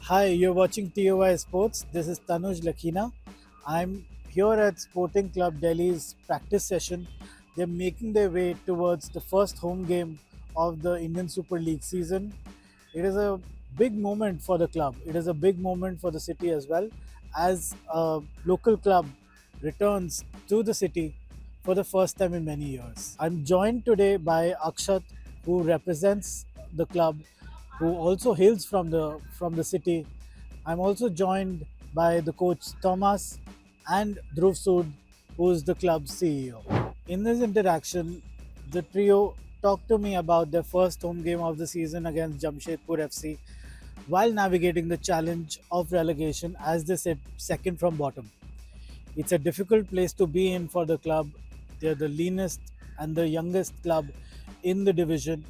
Hi, you're watching TOI Sports. This is Tanuj Lakhina. I'm here at Sporting Club Delhi's practice session. They're making their way towards the first home game of the Indian Super League season. It is a big moment for the club. It is a big moment for the city as well, as a local club returns to the city for the first time in many years. I'm joined today by Akshat, who represents the club, who also hails from the city. I'm also joined by the coach Thomas and Dhruv Sood, who is the club's CEO. In this interaction, the trio talked to me about their first home game of the season against Jamshedpur FC while navigating the challenge of relegation as they sit second from bottom. It's a difficult place to be in for the club. They're the leanest and the youngest club in the division.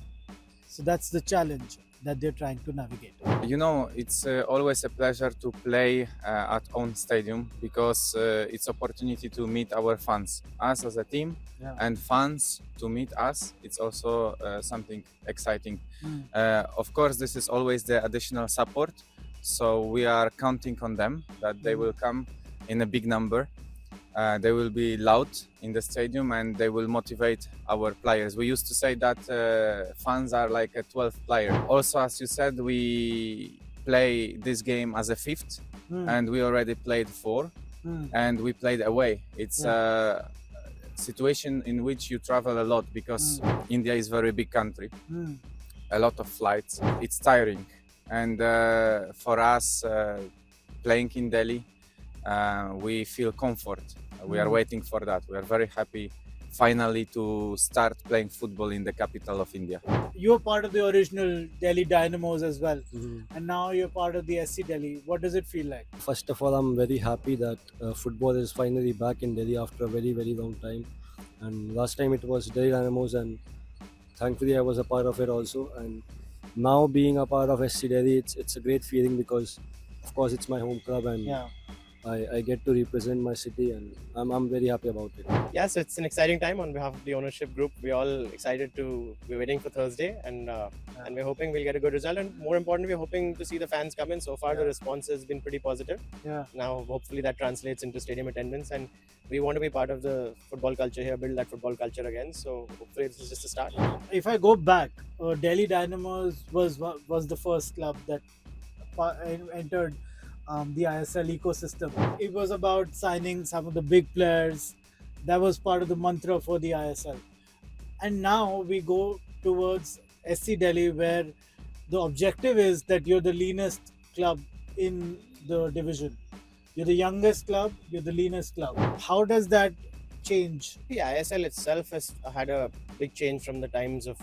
So that's the challenge that they're trying to navigate. It's always a pleasure to play at own stadium because it's opportunity to meet our fans, us as a team, and fans to meet us. It's also something exciting. Of course, this is always the additional support, so we are counting on them that they will come in a big number. They will be loud in the stadium and they will motivate our players. We used to say that fans are like a 12th player. Also, as you said, we play this game as a fifth and we already played four and we played away. It's a situation in which you travel a lot because India is a very big country, a lot of flights. It's tiring. And for us, playing in Delhi, we feel comfort. We are waiting for that. We are very happy finally to start playing football in the capital of India. You're part of the original Delhi Dynamos as well, and now you're part of the SC Delhi. What does it feel like? First of all, I'm very happy that football is finally back in Delhi after a very, very long time. And last time it was Delhi Dynamos, and thankfully I was a part of it also. And now being a part of SC Delhi, it's a great feeling because, of course, it's my home club and I get to represent my city, and I'm very happy about it. Yeah, so it's an exciting time on behalf of the ownership group. We're all excited we're waiting for Thursday and we're hoping we'll get a good result. And more importantly, we're hoping to see the fans come in. So far, the response has been pretty positive. Now, hopefully that translates into stadium attendance, and we want to be part of the football culture here, build that football culture again. So hopefully this is just a start. If I go back, Delhi Dynamos was the first club that entered the ISL ecosystem. It was about signing some of the big players. That was part of the mantra for the ISL. And now we go towards SC Delhi, where the objective is that you're the leanest club in the division. You're the youngest club, you're the leanest club. How does that change? The ISL itself has had a big change from the times of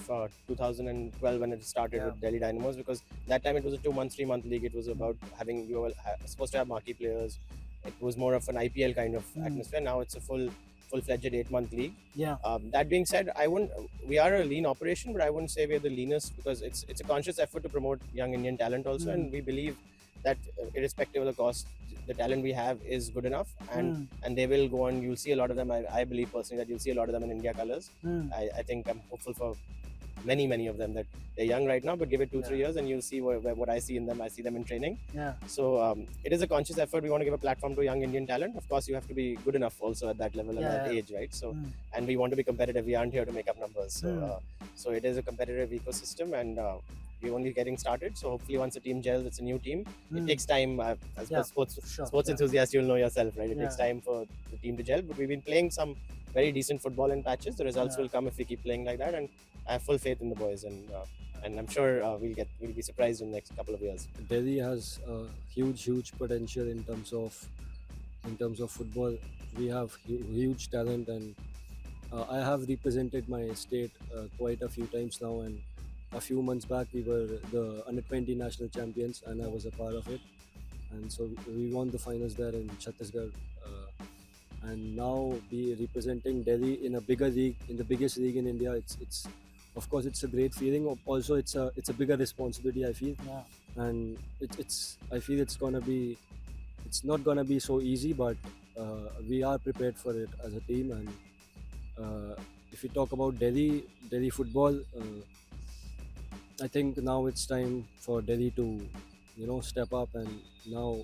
2012 when it started with Delhi Dynamos, because that time it was a 2-month, 3-month league. It was about you were supposed to have marquee players. It was more of an IPL kind of atmosphere. Now it's a full-fledged 8-month league. That being said, we are a lean operation, but I wouldn't say we're the leanest because it's a conscious effort to promote young Indian talent also, and we believe that irrespective of the cost, the talent we have is good enough, and they will go on. You'll see a lot of them. I believe personally that you'll see a lot of them in India colors. I think I'm hopeful for many of them that they're young right now, but give it 2-3 years and you'll see what I see in them. I see them in training. So it is a conscious effort. We want to give a platform to young Indian talent. Of course, you have to be good enough also at that level and that age, right? So and we want to be competitive. We aren't here to make up numbers. So it is a competitive ecosystem, and we're only getting started. So hopefully once the team gels, it's a new team. It takes time. As a sports enthusiast, you'll know yourself, right? It takes time for the team to gel, but we've been playing some very decent football in patches. The results will come if we keep playing like that, and I have full faith in the boys, and I'm sure we'll be surprised in the next couple of years. Delhi has huge potential in terms of football. We have huge talent, and I have represented my state quite a few times now. And a few months back, we were the under-20 national champions, and I was a part of it. And so we won the finals there in Chhattisgarh. And now be representing Delhi in a bigger league, in the biggest league in India, it's of course it's a great feeling. Also, it's a bigger responsibility, I feel. And I feel it's not gonna be so easy, but we are prepared for it as a team. And if you talk about Delhi football, I think now it's time for Delhi to step up, and now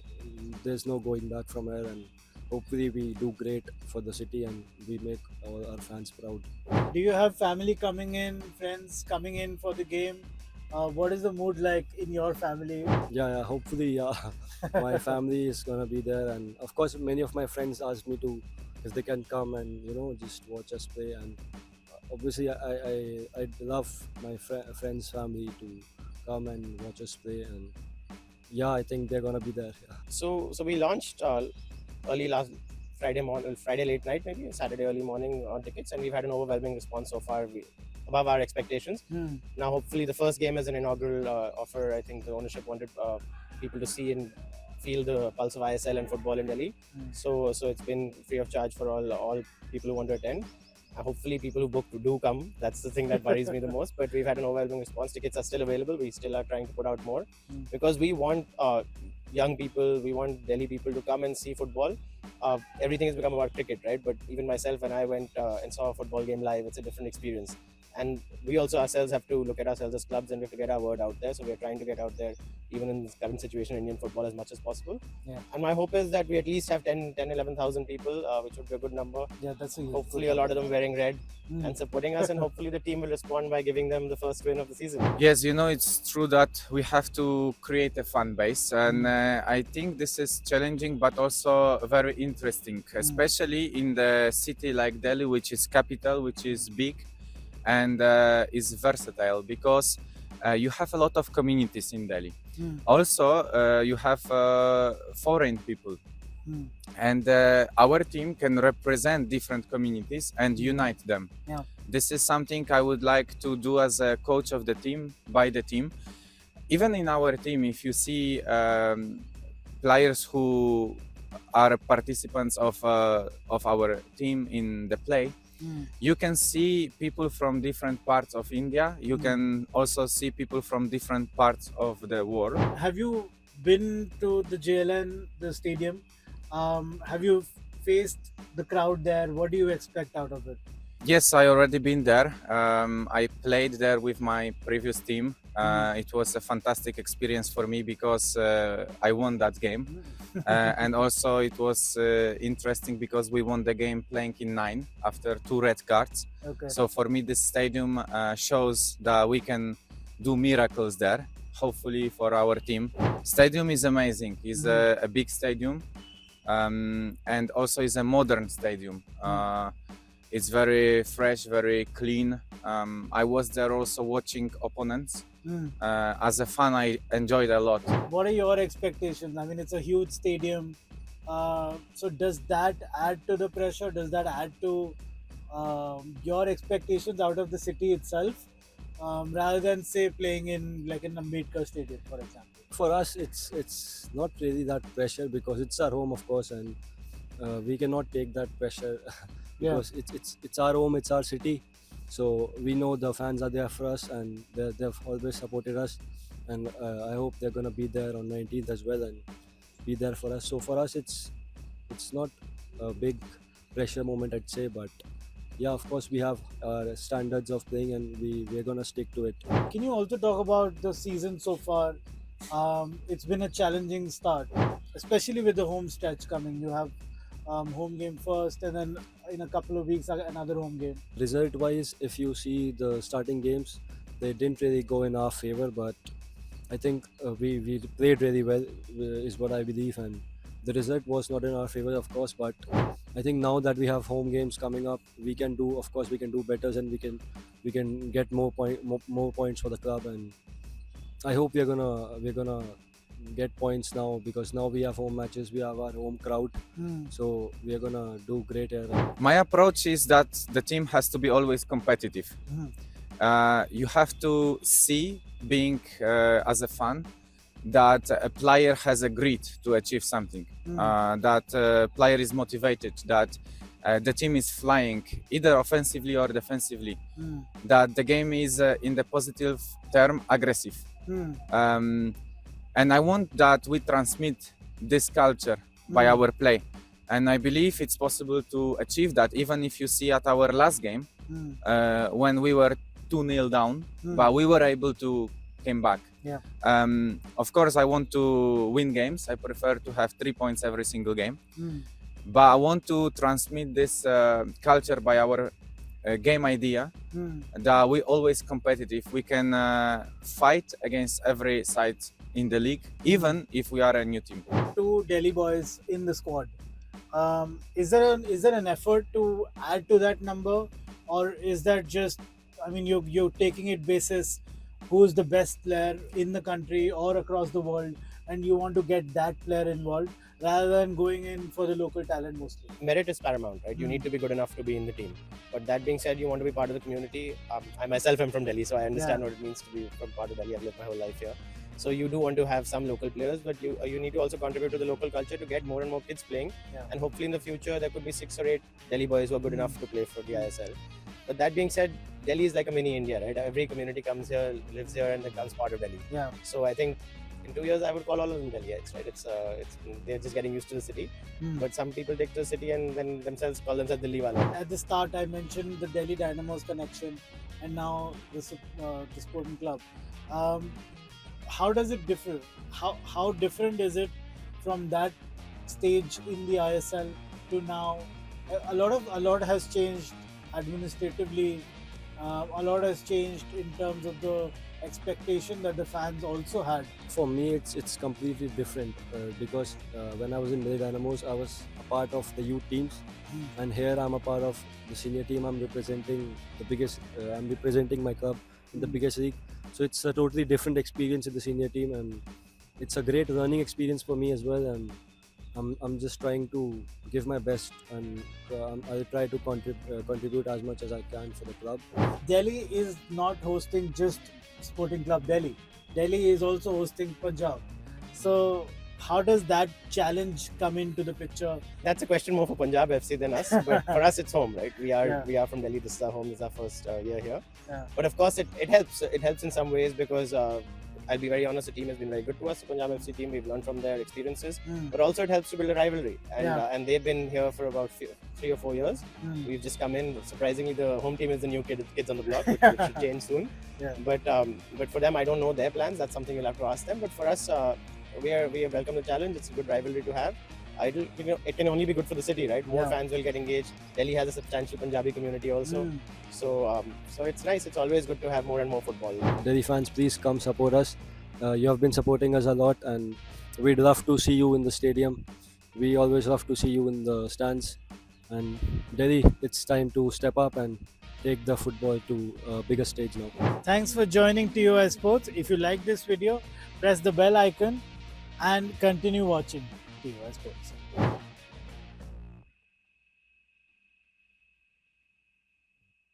there's no going back from here. And hopefully we do great for the city and we make our fans proud. Do you have family coming in, friends coming in for the game? What is the mood like in your family? Yeah, hopefully, yeah. My family is gonna be there, and of course many of my friends asked me to, if they can come and just watch us play. And obviously I'd love my friends family to come and watch us play. And yeah, I think they're gonna be there. Yeah. So we launched early last Friday late night, maybe Saturday early morning on tickets, and we've had an overwhelming response so far. Above our expectations. Now, hopefully, the first game is an inaugural offer. I think the ownership wanted people to see and feel the pulse of ISL and football in Delhi. So it's been free of charge for all people who want to attend. Hopefully, people who book do come. That's the thing that worries me the most. But we've had an overwhelming response. Tickets are still available. We still are trying to put out more because we want young people, we want Delhi people to come and see football. Everything has become about cricket, right? But even myself, when I went and saw a football game live, it's a different experience. And we also ourselves have to look at ourselves as clubs, and we have to get our word out there. So we're trying to get out there, even in this current situation in Indian football, as much as possible. Yeah. And my hope is that we at least have 11,000 people, which would be a good number. Yeah, that's a hopefully a lot of them wearing red and supporting us, and hopefully the team will respond by giving them the first win of the season. Yes, it's true that we have to create a fan base, and I think this is challenging but also very interesting, especially in the city like Delhi, which is capital, which is big and is versatile, because you have a lot of communities in Delhi. Also, you have foreign people. And our team can represent different communities and unite them. Yeah. This is something I would like to do as a coach of the team, by the team. Even in our team, if you see players who are participants of our team in the play, you can see people from different parts of India. You can also see people from different parts of the world. Have you been to the JLN, the stadium? Have you faced the crowd there? What do you expect out of it? Yes, I already been there. I played there with my previous team. It was a fantastic experience for me because I won that game. And also it was interesting because we won the game playing in 9 after 2 red cards. Okay. So for me, this stadium shows that we can do miracles there, hopefully for our team. Stadium is amazing. It's a big stadium, and also is a modern stadium. It's very fresh, very clean. I was there also watching opponents. As a fan, I enjoyed a lot. What are your expectations? I mean, it's a huge stadium. So does that add to the pressure? Does that add to your expectations out of the city itself, rather than say playing in like an Ambedkar Stadium, for example? For us, it's not really that pressure because it's our home, of course, and we cannot take that pressure because it's our home, it's our city. So we know the fans are there for us, and they've always supported us. And I hope they're gonna be there on 19th as well and be there for us. So for us, it's not a big pressure moment, I'd say, but yeah, of course we have our standards of playing, and we're gonna stick to it. Can you also talk about the season so far? It's been a challenging start, especially with the home stretch coming. You have home game first, and then in a couple of weeks another home game. Result wise, if you see the starting games, they didn't really go in our favor, but I think we played really well, is what I believe, and the result was not in our favor, of course. But I think now that we have home games coming up, we can do better, and we can get more points for the club. And I hope we're gonna get points now, because now we have home matches, we have our home crowd, so we are gonna do great here. My approach is that the team has to be always competitive. You have to see, being as a fan, that a player has a grit to achieve something, that player is motivated, that the team is flying either offensively or defensively, that the game is in the positive term aggressive. And I want that we transmit this culture by our play. And I believe it's possible to achieve that, even if you see at our last game, when we were 2-0 down, but we were able to come back. Yeah. Of course, I want to win games. I prefer to have 3 points every single game. Mm. But I want to transmit this culture by our game idea Mm. that we always competitive. We can fight against every side in the league, even if we are a new team. 2 Delhi boys in the squad. Is there an effort to add to that number, or is that just, I mean, you're taking it basis who's the best player in the country or across the world, and you want to get that player involved rather than going in for the local talent mostly? Merit is paramount, right? You need to be good enough to be in the team. But that being said, you want to be part of the community. I myself am from Delhi, so I understand what it means to be from part of Delhi. I've lived my whole life here. So you do want to have some local players, but you need to also contribute to the local culture to get more and more kids playing. Yeah. And hopefully in the future there could be 6 or 8 Delhi boys who are good enough to play for the ISL. But that being said, Delhi is like a mini India, right? Every community comes here, lives here, and becomes part of Delhi. Yeah. So I think in 2 years I would call all of them Delhiites, right? It's they're just getting used to the city. But some people take to the city and then themselves call themselves Delhi wala. At the start, I mentioned the Delhi Dynamos connection, and now the sporting club. How does it differ? How different is it from that stage in the ISL to now? A lot has changed administratively. A lot has changed in terms of the expectation that the fans also had. For me, it's completely different because when I was in Delhi Dynamos, I was a part of the youth teams, and here I'm a part of the senior team. I'm representing the biggest. I'm representing my club in the biggest league. So it's a totally different experience in the senior team, and it's a great learning experience for me as well. And I'm just trying to give my best, and I'll try to contribute as much as I can for the club. Delhi is not hosting just Sporting Club Delhi. Delhi is also hosting Punjab. So how does that challenge come into the picture? That's a question more for Punjab FC than us. But for us, it's home, right? We are from Delhi. This is our home. This is our first year here. Yeah. But of course, it helps. It helps in some ways because I'll be very honest. The team has been very good to us. The Punjab FC team. We've learned from their experiences. But also, it helps to build a rivalry. And they've been here for about 3 or 4 years. We've just come in. Surprisingly, the home team is the new kids on the block, which should change soon. Yeah. But for them, I don't know their plans. That's something you'll have to ask them. But for us, we welcome the challenge. It's a good rivalry to have. It can only be good for the city, right? More fans will get engaged. Delhi has a substantial Punjabi community also. So it's nice. It's always good to have more and more football. Delhi fans, please come support us. You have been supporting us a lot, and we'd love to see you in the stadium. We always love to see you in the stands. And Delhi, it's time to step up and take the football to a bigger stage now. Thanks for joining TOI Sports. If you like this video, press the bell icon and continue watching TOI Sports.